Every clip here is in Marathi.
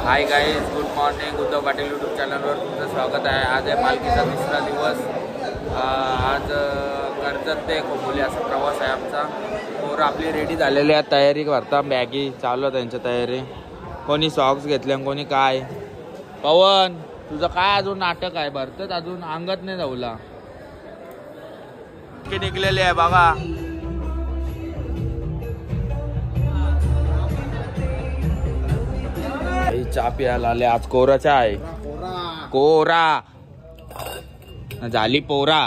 Hi guys, good morning. Uddhav Patil YouTube चॅनलवर तुमचं स्वागत आहे. आज आहे पालखीचा तिसरा दिवस. आज कर्जत ते खोपोली असा प्रवास आहे आमचा. पोरं आपली रेडी झालेली आहे, तयारी करता, बॅगी चालू आहे त्यांच्या तयारी. कोणी सॉक्स घेतले, कोणी काय. पवन, तुझं काय अजून नाटक आहे? भरतच अजून अंगत नाही जाऊला की निघलेली आहे बघा. चहा प्यायला आले. आज कोरा चहा आहे. कोरा झाली पोरा.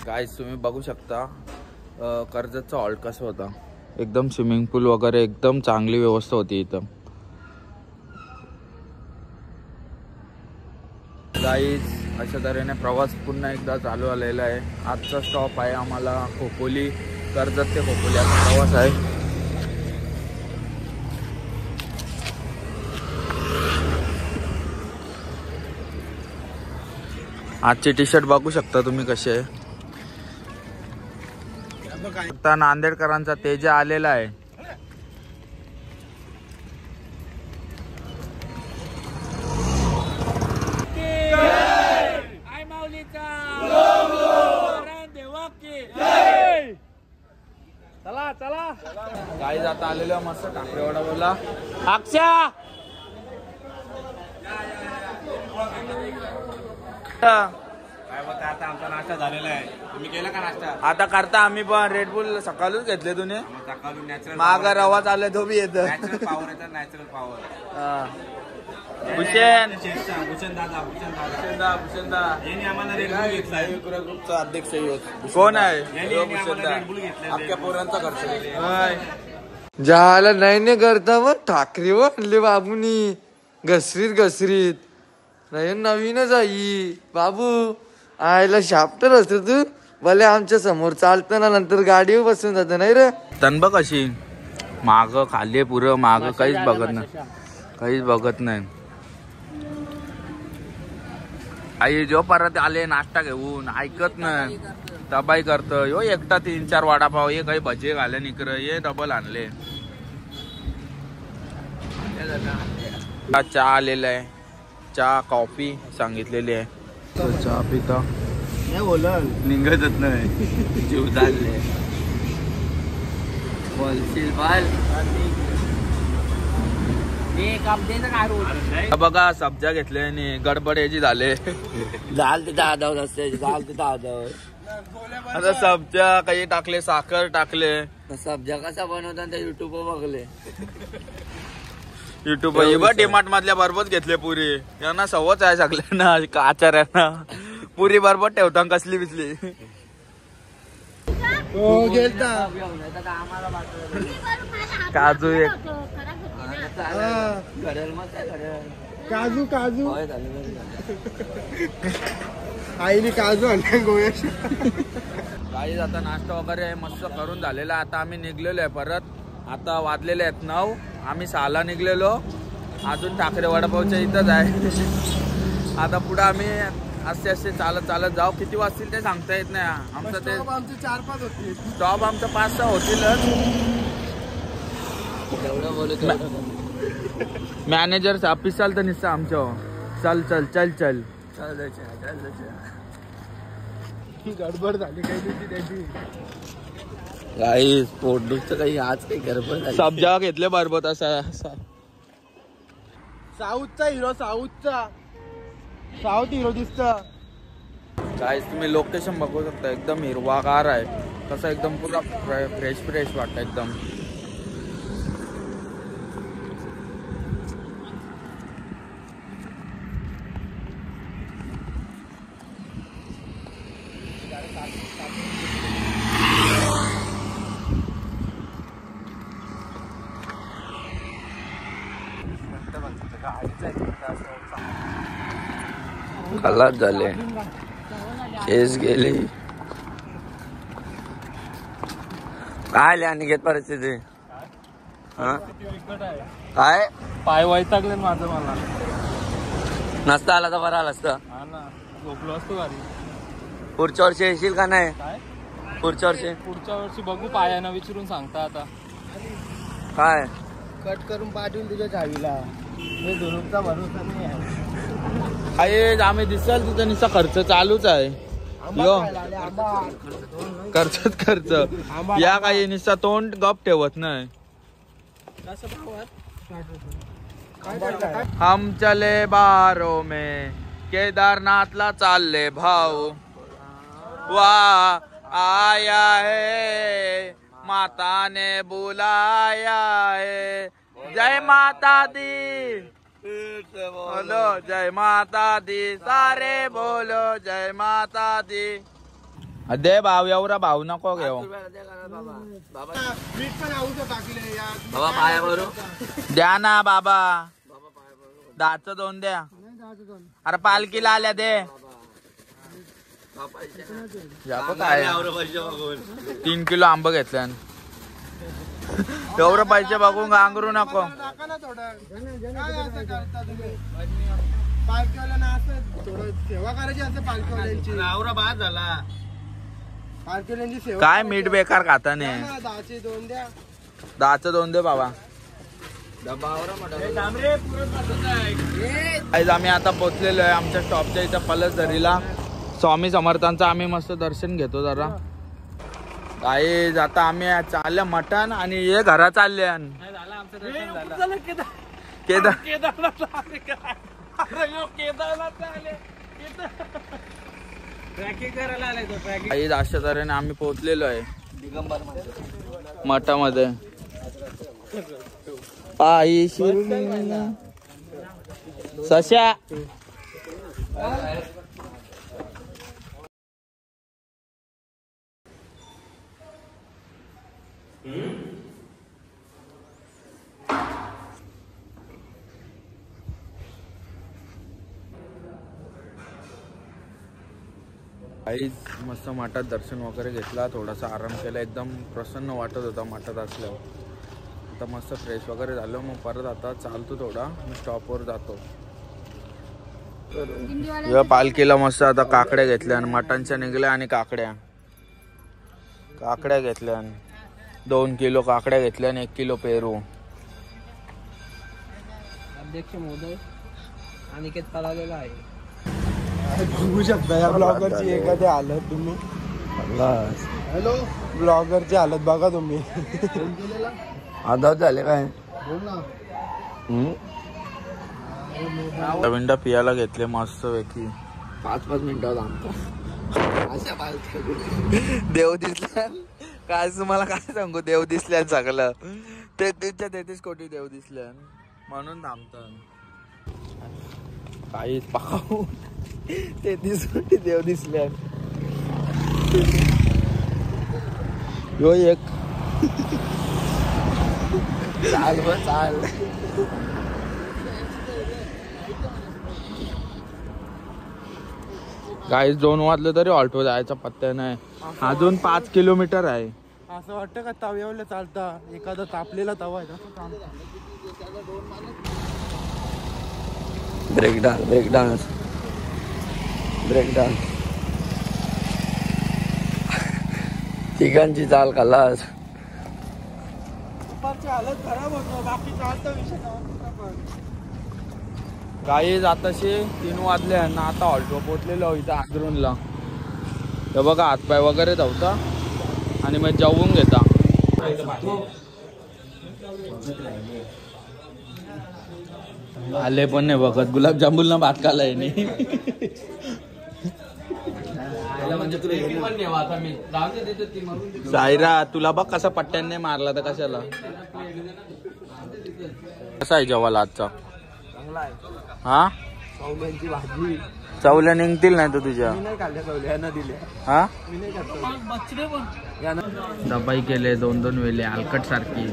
गाईस तुम्ही बघू शकता कर्जतचा हॉल्ट कसं होता. एकदम स्विमिंग पूल वगैरे एकदम चांगली व्यवस्था होती इथं. गाईस अशा तऱ्हेने प्रवास पुन्हा एकदा चालू आलेला आहे. आजचा स्टॉप आहे आम्हाला खोपोली. कर्जत ते खोपोली असा प्रवास आहे. आजचे टी शर्ट बघू शकता तुम्ही कसे आहे. आता नांदेडकरांचा तेजा आलेला आहे. चला चला काही जाता आलेलो मस्त टाकरेवाडा बोला. अक्षा काय बघा, आता आमचा नाश्ता झालेला आहे. तुम्ही केला का नाश्ता? आता करता आम्ही पण रेडबुल सकाळूच घेतले. तुम्ही सकाळून नॅचरल माग रवा चालले तो बी येत. नॅचरल पॉवर येतात, नॅचरल पॉवर. भूषण यांनी आम्हाला रेडबुल घेतलाय. ग्रुपचा अध्यक्ष कोण आहे? रेडबुल घेतलाय. आपल्या पोरांचा खर्च झाला नाही करता मग ठाकरे आणले बाबूनी. घसरीत नाही नवीनच आई बाबू आयला शाप्टर असतो तू भले आमच्या समोर चालताना नंतर गाडीवर बसून जात नाही रे. तनब कशी माग खाली पुरं माग काहीच बघत नाही. आई जो परत आले नाश्ता घेऊन ऐकत नाही, दबाई करत. यो एकटा 3-4 वडापाव, ये काही भजे घाले निकर, ये डबल आणले. चहा आलेला आहे. चहा कॉफी सांगितलेली आहे. चहा पिता निघतच नाही. जीव चालले. बघा सब्जा घेतले आणि गडबड याची झाले. झाल तिथं आधाव असते झाल तिथं आधाव. आता सब्जा काही टाकले, साखर टाकले. सब्जा कसा बनवतात ते युट्यूब बघले. युट्यूब डीमार्ट मधल्या बरोबर घेतले पुरी. यांना सवच आहे सगळ्यांना आचार्यांना. पुरी बरोबर ठेवता कसली बिसली. काजू एक काजू आईने काजू आणले गोव्याची. काही आता नाश्ता वगैरे मस्त करून झालेला. आता आम्ही निघलेलो आहे परत. आता वाजलेले आहेत 9. आम्ही 6ला निघलेलो. अजून ठाकरे वडापावच्या इथंच आहे. आता पुढे आम्ही असे चालत जाऊ. किती वाजतील ते सांगता येत नाही. आमचं ते 4-5 होती. स्टॉप आमचं 5-6 होतीलच. मॅनेजर ऑफिस चालत निसतं आमच्या. चल गडबड झाली काही त्याची. काही पोटदुखचं काही आज काही गडबड. सब्जा घेतले बरोबर. असा साऊथचा हिरो साऊथ हिरो दिसत. काय तुम्ही लोकेशन बघू शकता. एकदम हिरवागार आहे. कसं एकदम पुरा फ्रेश वाटतं एकदम. खलास झाले, केस गेले. काय अनिकेत परिस्थिती? काय पाय वैतागले माझं. मला नसता आला तर बरं आला असतं. झोपलो असतो गाडी. पुढच्या वर्षी येशील का नाही? पुढच्या वर्षी बघू, पायानं विचारून सांगता आता. काय कट करून पाठवून तुझ्या चावीला. हे दुरुपचा भरोसा नाही आहे. आहे आम्ही दिसल तिथं निसा खर्च चालूच आहे. यो खर्च या काही निसा तोंड गप ठेवत नाही. हम चले बारो में केदारनाथला चालले भाऊ. वाह आया है माता ने बुलाया है. जय माता दी बोलो, जय माता दी. सारे बोलो जय माता दी. दे भाऊ एवढा भाऊ नको घेऊ. बाबा पाया बरो द्या ना बाबा. 10 द्या. अरे पालखीला आल्या दे. 3 किलो आंबा घेतल्या. एवढं पैसे बघून गांगरू नको. सेवा करायची असते पालखीवाल्यांची. पालखीवाल्यांची सेवा. काय मीठ बेकार खाता नाही. 10 द्या. 10 दे बाबा. आम्ही आता पोहोचलेलो आहे आमच्या स्टॉपच्या इथं पलसदरीला. स्वामी समर्थांचं आम्ही मस्त दर्शन घेतो जरा. काही आता आम्ही चालले मटण आणि हे घरा चालले. अशा तऱ्हेने आम्ही पोहोचलेलो आहे मठामध्ये. आई सश्या आईच मस्त मठात दर्शन वगैरे घेतला. थोडासा आराम केला. एकदम प्रसन्न वाटत होता मठात असल्यावर. आता मस्त फ्रेश वगैरे झालं. मग परत आता चालतो थोडा. मी स्टॉपवर जातो. या पालखीला मस्त आता काकड्या घेतल्या आणि मटणच्या निघल्या आणि काकड्या घेतल्या. 2 किलो काकड्या घेतल्या आणि 1 किलो पेरू. अध्यक्ष महोदय अनिकेत पळालेला आहे. बघू शकता या ब्लॉगरची एखादी हालत तुम्ही. हॅलो ब्लॉगरची हालत बघा तुम्ही. आधार झाले काय. मिनिटं पियाला घेतले मस्त पैकी. 5-5 मिनिटात आमचा देव दिसल्या. काय तुम्हाला काय सांगू. देव दिसल्या सगळं. 33 कोटी देव दिसल्या म्हणून थांबतात. काही पाहून 33 कोटी देव दिसल्या. यो एक चाल चाल. गाईस 2 वाजले तरी ऑल्टो जायचा पत्ता नाही. अजून 5 किलोमीटर आहे. असं वाटतं का तव्यावर चालता. एखादा तापलेला तवा आहे तसं चालतं. ब्रेक डान्स तिघांची चाल खलास. दुपारची हालत खराब होतो. बाकी चालतं विषय. गाईज आताशी 3 वाजले ना. आता ऑल्टो पोचलेलो इथं आदरूनला. तर बघा हातपाय वगैरे धावता आणि मग जेवून घेता. आले पण नाही बघत. गुलाबजामुनला भात खाल्लाय नाही. सायरा तुला बघ कसा पट्ट्यांनी मारला तर कशाला. कसा आहे जेवायला आजचा. हा चवल्यांची भाजी. चवल्या निघतील नाही तर तुझ्या. हा दबाई केले 2-2 वेळे अलकट सारखी.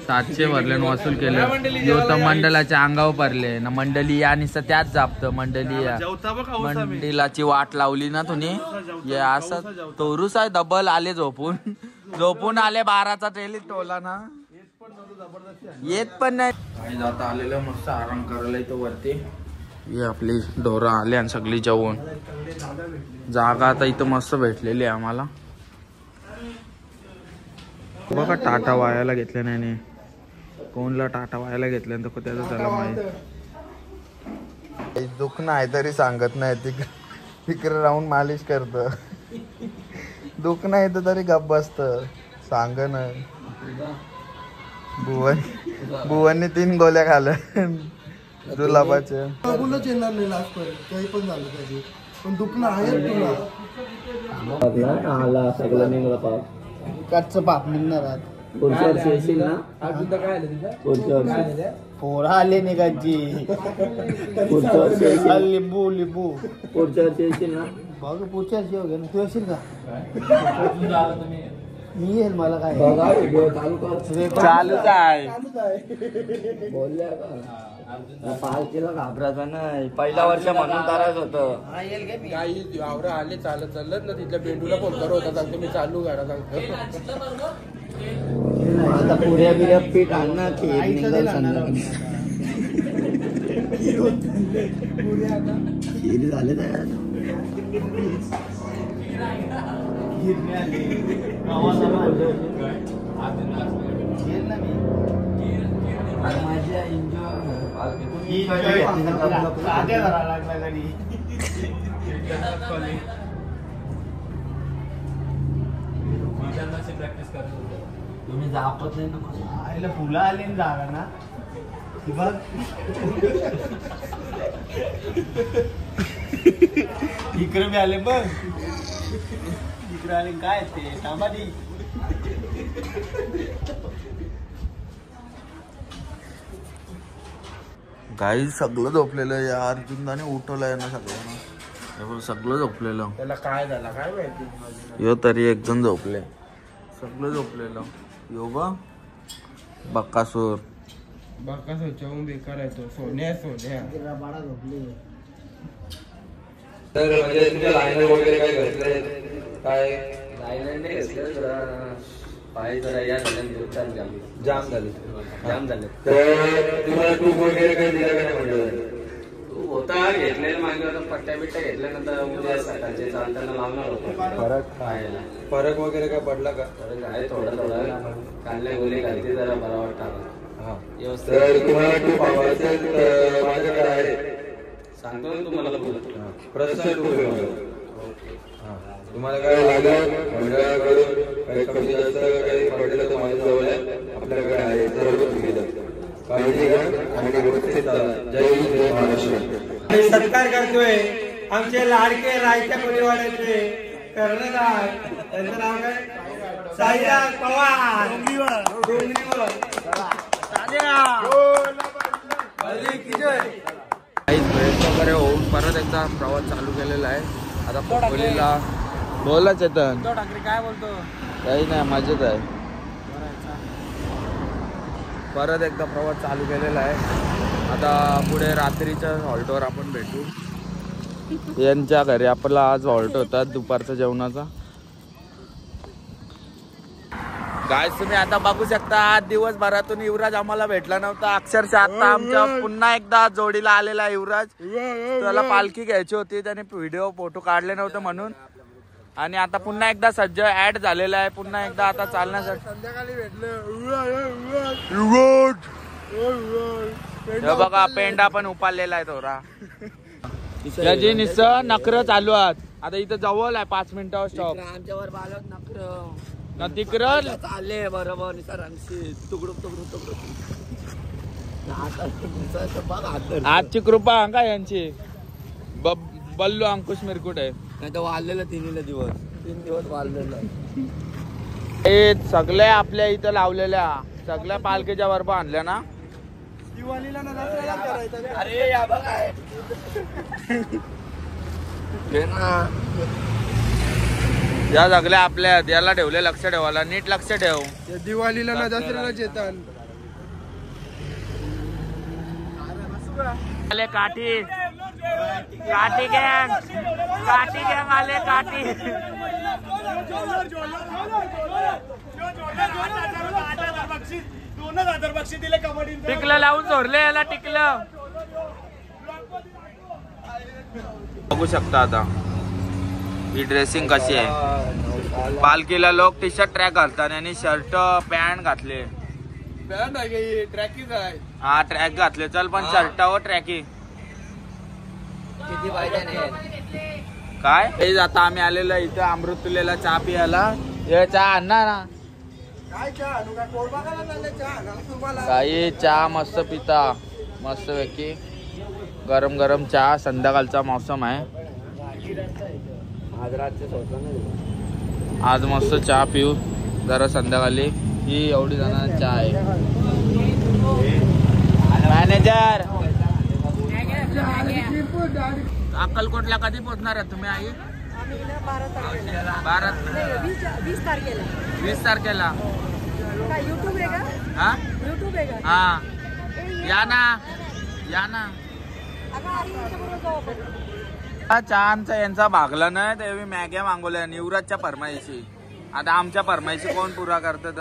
700 भरले वसूल केले. जो तर मंडलाच्या अंगावर भरले ना. मंडली आणि त्याच जापत. मंडलाची वाट लावली ना तुम्ही. असं तोरूस आहे. डबल आले झोपून आले. 12चा ट्रेलीत टोला ना. येत पण नाही. जाता आलेलं मस्त आराम करायला इथं वरती. ही आपली ढोरं आले आणि सगळी जेवून. जागा आता इथं मस्त भेटलेली आहे आम्हाला. बघा टाटा वायाला घेतल्या नाही, कोणला टाटा वायाला घेतल्यानंतर त्याचं त्याला माहित. दुःख नाही तरी सांगत नाही, तिकडे राहून मालिश करत. दुःख नाही तर तरी गप्प बसत, सांग ना. भुवनने 3 गोळ्या खाल्ल्या जुलाबाच्या. बाबूलाच येणार नाही लास्ट पर्यंत, काही पण झालं त्याची. पण दुखणं आहे तुला. कच्चं पाप निघणार आहात. पुढच्या वर्षी येशील ना? पुढच्या वर्षी पोरा आले निघायची. पुढच्या वर्षी लिंबू लिंबू. पुढच्या वर्षी येशील ना? बघ पुढच्या वर्षी वगैरे तू येशील का? मी येईल, मला काय चालूच आहे. बोलल्या का पालखीला घाबरायचा नाही, पहिल्या वर्ष म्हणून करायचं होतं. काही आवरा आले चालत चालत ना, तिथल्या बेंडूला फोन करत होता, सांगतो मी चालू गाडा सांगतो. आता पुऱ्या बिऱ्या पीठ आणणार खीर झाले तयार. तुम्ही जापत नाही ना, फुलं आली जागा ना. इकडे मी आले बघ, इकडे आले काय ते टामाडी. काही सगळं झोपलेलं यार, अर्जुनदाने उठवलंय ना सगळ्यांना. सगळं झोपलेलं, त्याला काय झालं काय माहिती. यो तरी एक जण झोपले, सगळं झोपलेलं. यो बक्कासूर बक्कासूरच्या बेकार आहे तो. सोन्या बाळा झोपले. तर म्हणजे तुमच्या लायनर वगैरे काय घेतलंय? काय लायनर नाही घेतलं, पाय जरा या झाले, जाम झाले? तर तुम्हाला टूब वगैरे काही दिला का नाही म्हणजे? तू होता घेतलेला मागे होता, पट्ट्या बिट्ट्या घेतल्यानंतर उद्या सकाळचे चालताना लावणार होतो. फरक वगैरे काय पडला का? फरक आहे थोडा काढल्या गोळी घालते, जरा बरा वाटतं. तर तुम्हाला टूब हवा असेल तर माझ्याकडे आहे, सांगतो ना तुम्हाला. प्रश्न टूब तुम्हाला काय लागलं मंडळाकडून काही कमी जास्त काही पडलं तर माझ्या जवळ आहे, आपल्याकडे आहे, सर्व सुविधा. काळजी घ्या आणि व्यवस्थित चाला. जय हिंद, जय महाराष्ट्र. सत्कार करतोय आमचे लाडके रायच्या कोळीवाड्याचे कर्णधार, त्यांचं नाव काय? साईराज पवार. डोंगरीवर वगैरे होऊन परत एकदा प्रवास चालू केलेला आहे. आता खोपोलीला बोला चेतन. काय बोलतो? काही नाही, मजेत आहे. परत एकदा प्रवास चालू केलेला आहे. आता पुढे रात्रीच्या हॉल्टवर आपण भेटू. यांच्या घरी आपला आज हॉल्ट होता दुपारच्या जेवणाचा. गाईस तुम्ही आता बघू शकता, आज दिवसभरातून युवराज आम्हाला भेटला नव्हता. अक्षरशः आता आमच्या पुन्हा एकदा जोडीला आलेला युवराज. त्याला पालखी घ्यायची होती, त्याने व्हिडिओ फोटो काढले नव्हते म्हणून. आणि आता पुन्हा एकदा सज्ज ऍड झालेला आहे, पुन्हा एकदा आता चालण्यासाठी. संध्याकाळी हे बघा पेंडा पण उपालेला आहे थोडा. त्याची निस नखर चालू आहेत. आता इथं जवळ आहे 5 मिनिटावर स्टॉप. आमच्यावर बालक नकर ना तिकडं चालले बरोबर सरांशी तुकडूक आजची कृपा का यांची. बल्लू अंकुश मिरकुट आहे. नाही तर वाढलेलं 3 दिवस वाढलेलं. हे सगळ्या आपल्या इथं लावलेल्या सगळ्या पालखीच्या बरोबर आणल्या ना. दिवाळीला ना दसऱ्याला करायचं. अरे या बघा या सगळ्या आपल्या याला ठेवले, लक्ष ठेवायला. नीट लक्ष ठेव. दिवाळीला ना दसऱ्यालाच येतात. आले काठी गँग आले. काठी 2000 बक्षीस दिले कबड्डी. टिकलं लावून सोडले याला. टिकलं बघू शकता. आता ही ड्रेसिंग कशी आहे. पालखीला लोक टी शर्ट ट्रॅक घालतात आणि शर्ट पॅन्ट घातले. ट्रॅकिंग आहे. हा ट्रॅक घातले. चल पण शर्टावर ट्रॅकिंग किती फायदा नाही. काय हे आता आम्ही आलेलो इथं अमृतुल्यला चहा पियाला. हे चहा आणणार ना काही चहा मस्त पिता मस्त पैकी गरम गरम चहा. संध्याकाळचा मौसम आहे. आज मस्त चहा पिऊ जरा संध्याकाळी. ही एवढी जणांना चहा आहे. मॅनेजर अक्कलकोटला कधी पोहोचणार आहे तुम्ही आई? 20 तारखेला. यूट्यूब आहे का? हा यूट्यूब आहे का? हा या ना. चहाचा यांचा भागला नाही ते मॅग्या मागवल्या युवराजच्या फरमाईशी. आता आमच्या फरमाईशी कोण पुरा करत?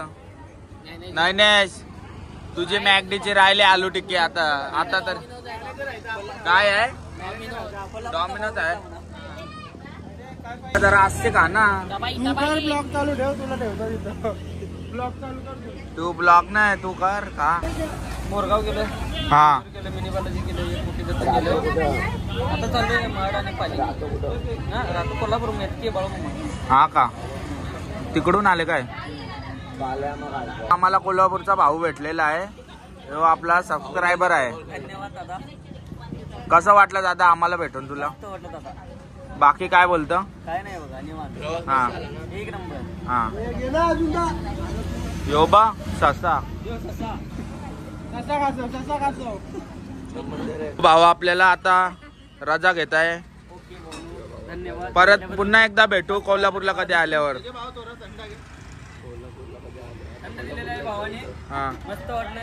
नाही तुझी मॅगडीची राहिले आलू टिक्की. आता तर काय आहे? डॉमिनोज आहे. जरा असते का ना. ब्लॉग चालू ठेव. तुला ठेवतो तिथं. ब्लॉग चालू कर. तू ब्लॉग नाही तू कर का. मोरगाव गेलो. हा मिनी बालाजी गेलो. एक मोठी दत्त गेलो. आता चाललोय महाड आणि पाली. राहतो कोल्हापूर मेटकी बाळू. हा का तिकडून आले काय? आम्हाला कोल्हापूरचा भाऊ भेटलेला आहे. तो आपला सबस्क्रायबर आहे. धन्यवाद दादा. कसं वाटलं दादा आम्हाला भेटून तुला? वाटलं दादा. बाकी काय बोलतं? काय नाही बघा निवांत. हा एक नंबर. हा योबा ससा भाऊ आपल्याला आता रजा घेत आहे. धन्यवाद. परत पुन्हा एकदा भेटू कोल्हापूरला कधी आल्यावर. भावाने हा मस्त वाटलं.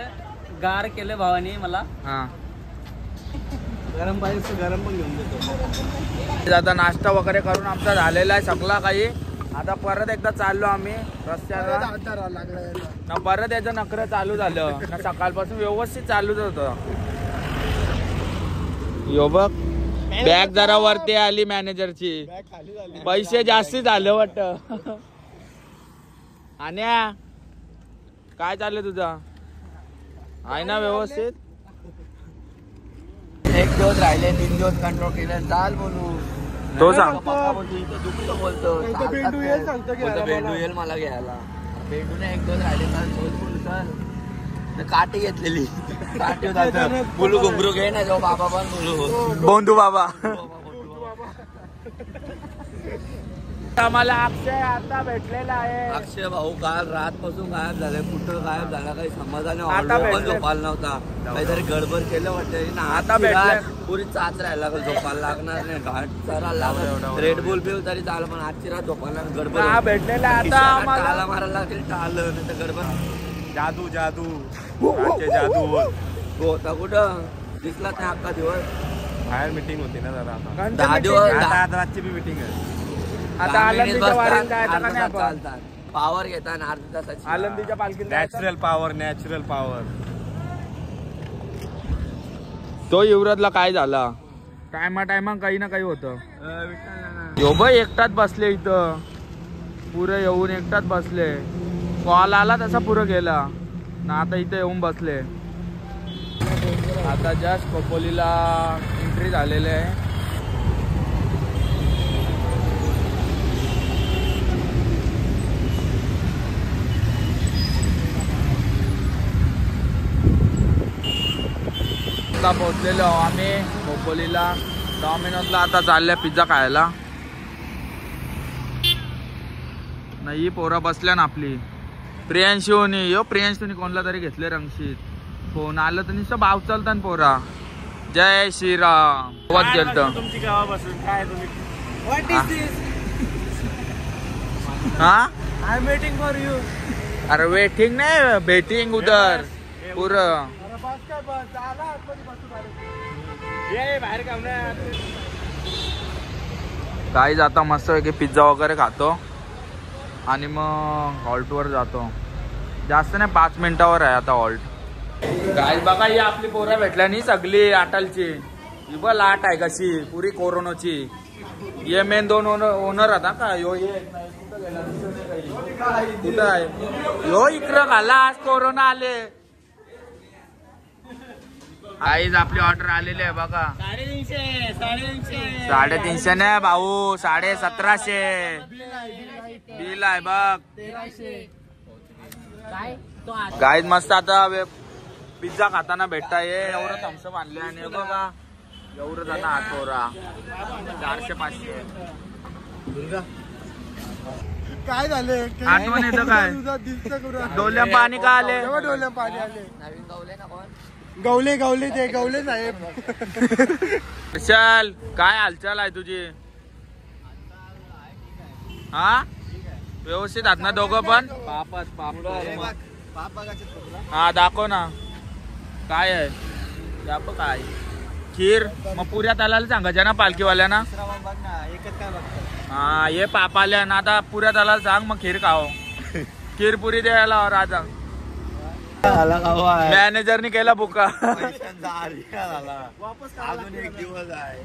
गार केलं भावाने मला. हा गरम पाहिजे गरम पण घेऊन देतो. आता नाश्ता वगैरे करून आमचा झालेला आहे सगळा काही. आता परत एकदा चाललो आम्ही रस्त्याला ना. परत याचं नखरं चालू झालं ना. सकाळपासून व्यवस्थित चालूच होतं. यो बघ बॅग जरा वरती आली मॅनेजरची. पैसे जास्ती झाले वाटत. आणि काय चाललंय तुझं आहे ना व्यवस्थित? 1 दिवस राहिले 3 दिवस कंट्रोल केले. चाल बोलू तो सांग. दुखतो बोलतो. बेंडू येईल मला घ्यायला. बेंडूने 1 दिवस राहिले. तर काठी घेतलेली. काठी बोलू घुमरू घे ना. जो बाबा पण बोलू बोंधू बाबा. आम्हाला अक्षय आता भेटलेला आहे. अक्षय भाऊ काल रात पासून गायब झाले. कुठं गायब झाला काही समाजाने आता पण भेटले. झोपायला नव्हता. काहीतरी गडबड केलं वाटतं ना. आता भेटले. पुरी चाच राहायला लागल. झोपायला लागणार नाही. घाट चरायला लागल. रेडबुल पिऊ तरी चाल पण आजची रात झोपायला गडबड. हा भेटलेला आता आम्हाला. टाळा मारायला लागेल. टाळलं नाही तर गडबड. जादू जादू होता कुठं दिसला नाही अख्खा दिवस. बाहेर मीटिंग होती ना जरा. आता 10 दिवस आज रातची बी मीटिंग आहे. आता आनंदीच्या वारीला जायचं का नाही आपण? चालतात. पावर घेतात अर्ध्या तासाची. आनंदीच्या पालखीला नॅचरल पॉवर. तो युवराजला काय झाला? टायमा काही ना काही होतं. यो बाई एकटाच बसले इथं. पुरं येऊन एकटाच बसले. कॉल आला तसा पुरं गेला ना. आता इथं येऊन बसले. आता जस्ट खोपोलीला एंट्री झालेले आहे. पोहोचलेलो आम्ही खोपोलीला. डॉमिनोजला आता चालल्या पिझ्झा खायला. नाही पोरा बसल्या ना आपली. प्रियांशूनी कोणला तरी घेतले रंगशीत. फोन आलं तर नुसतं भाव चालतात पोरा. जय श्रीराम. गेलत तुमची गावापासून काय तुम्ही हा. I am waiting for you. अरे वेटिंग नाही बेटिंग उधर पुरं. बाहेर काम नाही. काही जाता मस्त पैकी पिझ्झा वगैरे खातो आणि मग हॉल्टवर जातो. जास्त नाही 5 मिनिटावर आहे आता हॉल्ट. काय बघा ही आपली पोरं भेटल्या नाही सगळी अटलची. ही लाट आहे कशी पुरी कोरोनाची. ये मेन 2 ओनर आता का यो ये कुठं आहे यो इकडं घाला. आज कोरोना आले. आईज आपली ऑर्डर आलेली आहे बघा. 350 नाही भाऊ 1750 बिल आहे बघ. गाईज मस्त आता पिझ्झा खाताना भेटताय. एवढं थम्सअप आणले आणि बघा एवढं जाणं आठवरा 400-500. काय झाले आठवण येतं काय डोल्या पाणी का आले. डोल्या पाणी आले. गवले गवले ते गवले साहेब. चल काय हालचाल आहे तुझी. हा व्यवस्थित आहात ना दोघं पण. हा दाखव ना काय आहे. दाखव काय खीर. मग पुऱ्या तालाला सांगायच्या ना पालखीवाल्यांना. हा ये पापाल्या ना आता पुऱ्या तालाला सांग मग खीर खाओ. खीर पुरी द्यायला राजा. मॅनेजरनी केला बुका. अजून एक दिवस आहे.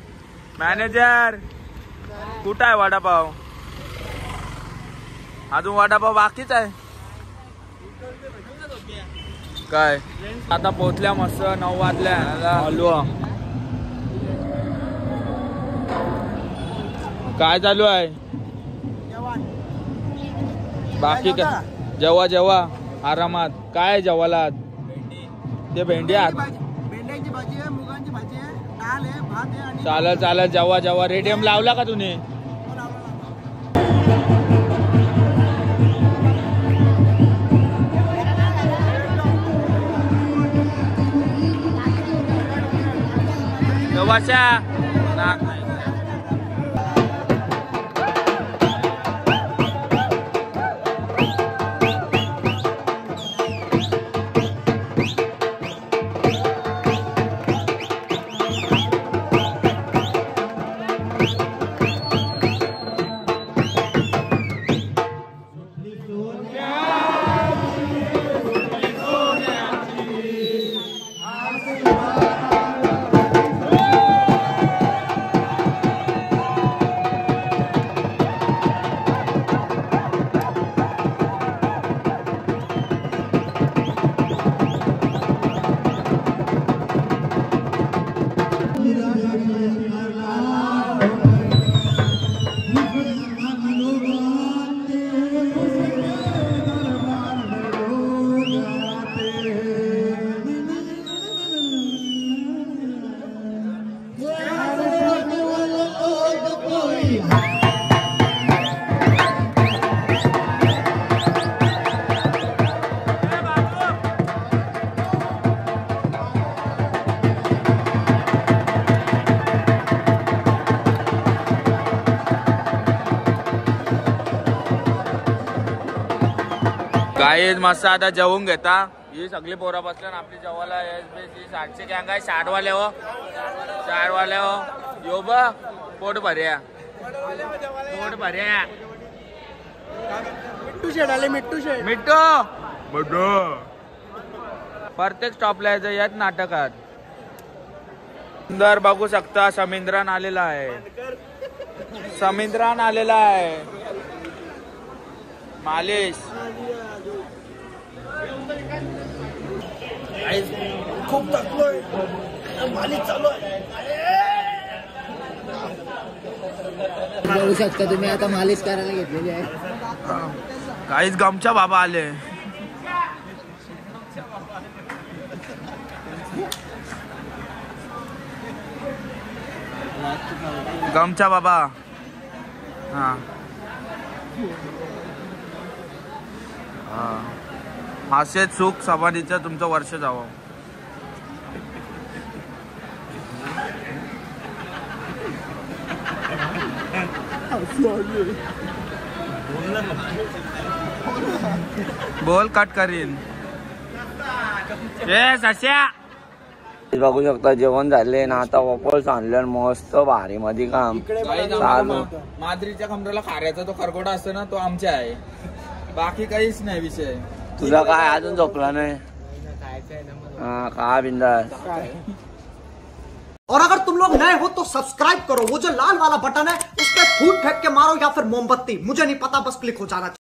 मॅनेजर कुठं आहे वडापाव. अजून वडापाव बाकीच आहे काय. आता पोहोचल्या मस्त 9 वाजल्या. हलवा काय चालू आहे बाकी काय. जेव्हा आरामात काय जेवायला ते भेंडी आहात. भेंड्याची भाजी आहे, मुगांची भाजी आहे, डाळ आहे, भात आहे आणि चालत जेव्हा रेडियम लावला का तुम्ही. गाईज मस्त आता जेवून घेता. ही सगळी पोरा बसल्या ना आपली जेवायला. SBC 60 गँग आहे. 60 वाले हो यो बा पोट भर्या. मिट्टू शेड आले. मिट्टू प्रत्येक स्टॉपला यायचं याच नाटकात. सुंदर बघू शकता. समिंद्रान आलेला आहे. मालिश खूप थकलोय. मालिश चालू आहे. बघू शकता तुम्ही आता मालिश करायला घेतलेली आहे. काहीच गमच्या बाबा आले. गमच्या बाबा. हा असेच सुख समाधीचं तुमचं वर्ष जावं. बोल कट करीन. सस्या बघू शकता जेवण झाले ना. आता वॉफल्स आणलं मस्त भारी मध्ये काम चालू. माद्रीच्या कमरेला खाऱ्याचा तो खरगोटा असतो ना तो आमच्या आहे. बाकी काहीच नाही विषय. तुझा काय अजून झोपला नाही. हा का बिंदास. और अगर तुम लोग नए हो तो सब्सक्राइब करो, वो जो लाल वाला बटन है उस पर फूट फेंक के मारो या फिर मोमबत्ती, मुझे नहीं पता, बस क्लिक हो जाना चाहिए।